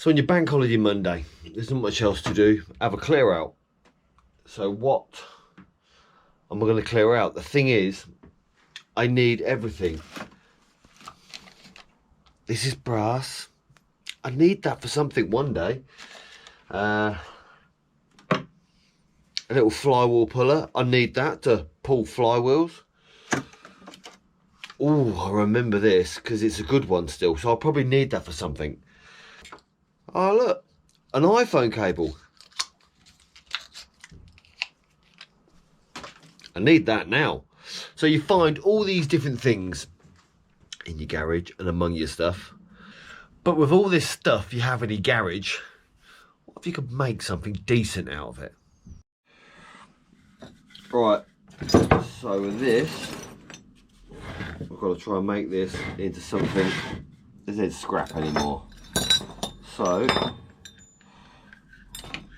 So on your bank holiday Monday, there's not much else to do. Have a clear out. So what am I going to clear out? The thing is, I need everything. This is brass. I need that for something one day. A little flywheel puller. I need that to pull flywheels. Oh, I remember this because it's a good one still. So I'll probably need that for something. Oh, look. An iPhone cable. I need that now. So you find all these different things in your garage and among your stuff. But with all this stuff you have in your garage, what if you could make something decent out of it? Right, so with this, I've got to try and make this into something that isn't scrap anymore. So,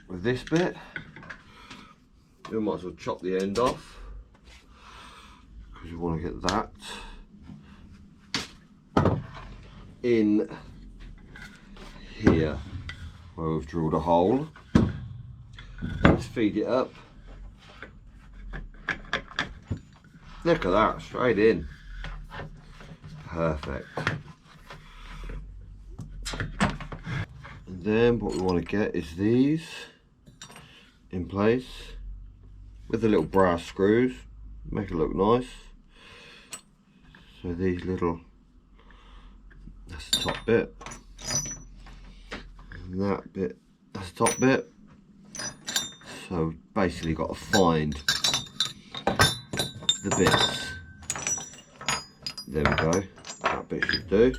with this bit, we might as well chop the end off, because we want to get that in here where we've drilled a hole. Let's feed it up. Look at that, straight in. Perfect. And then what we want to get is these in place with the little brass screws, make it look nice. So these little, that's the top bit, and that bit, that's the top bit. So basically got to find the bits. There we go, that bit should do.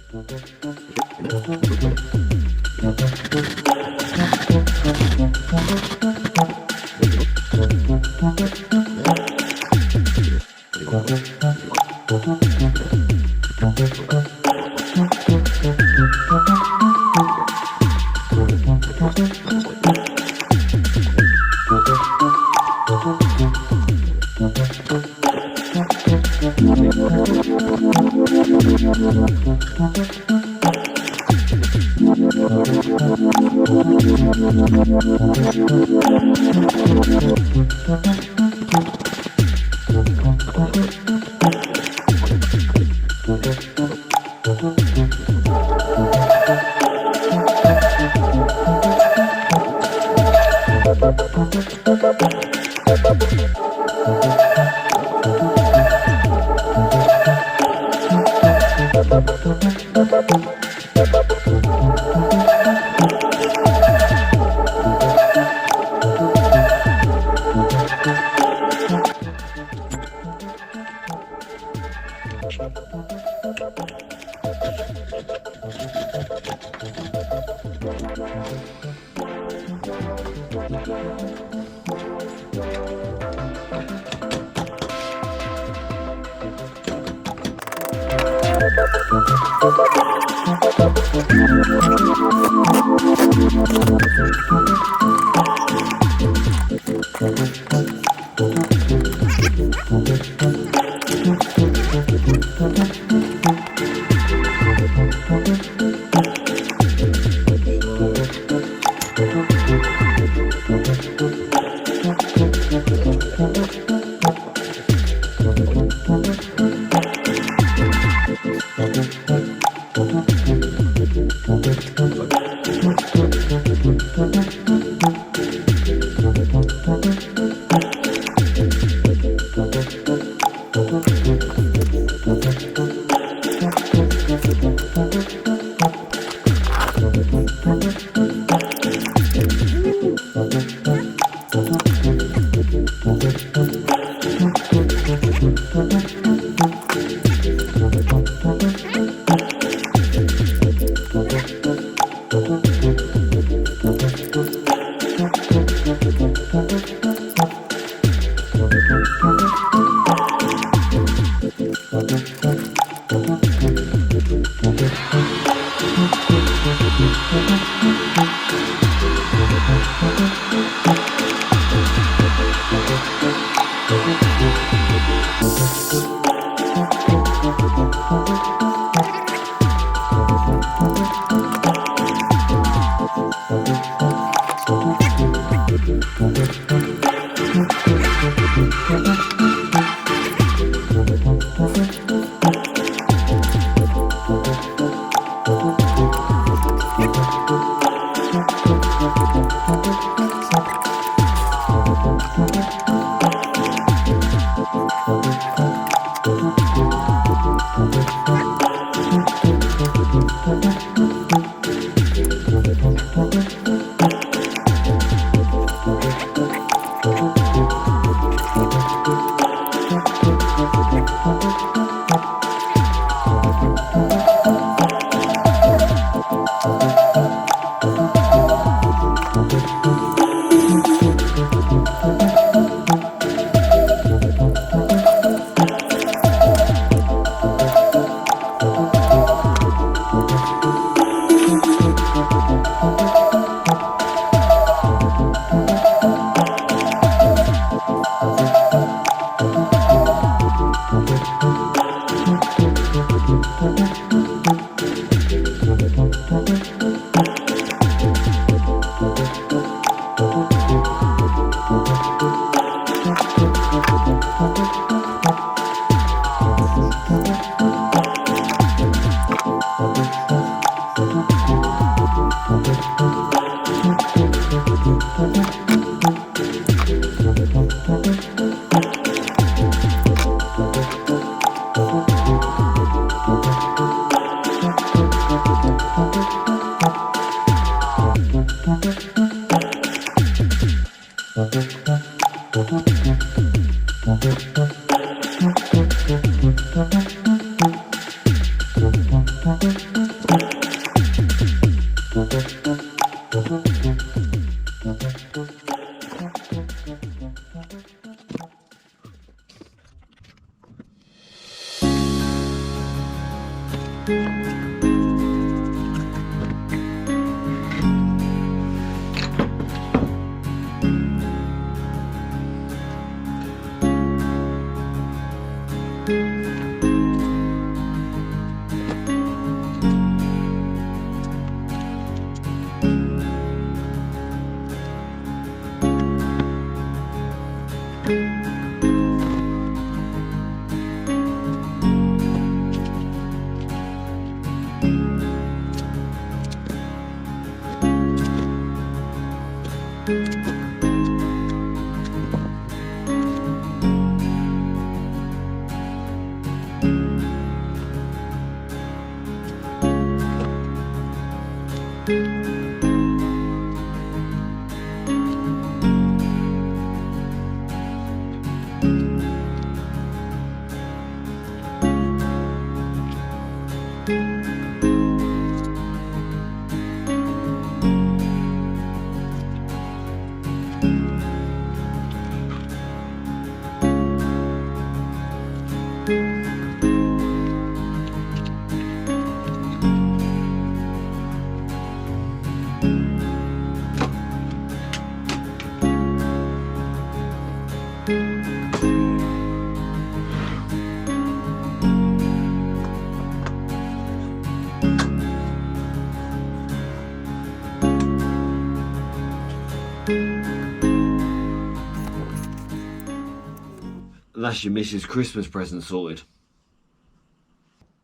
And that's your missus' Christmas present sorted.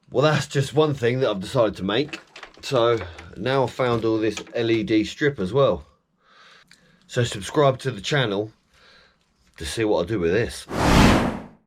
Well, that's just one thing that I've decided to make. So now I've found all this LED strip as well. So subscribe to the channel to see what I do with this.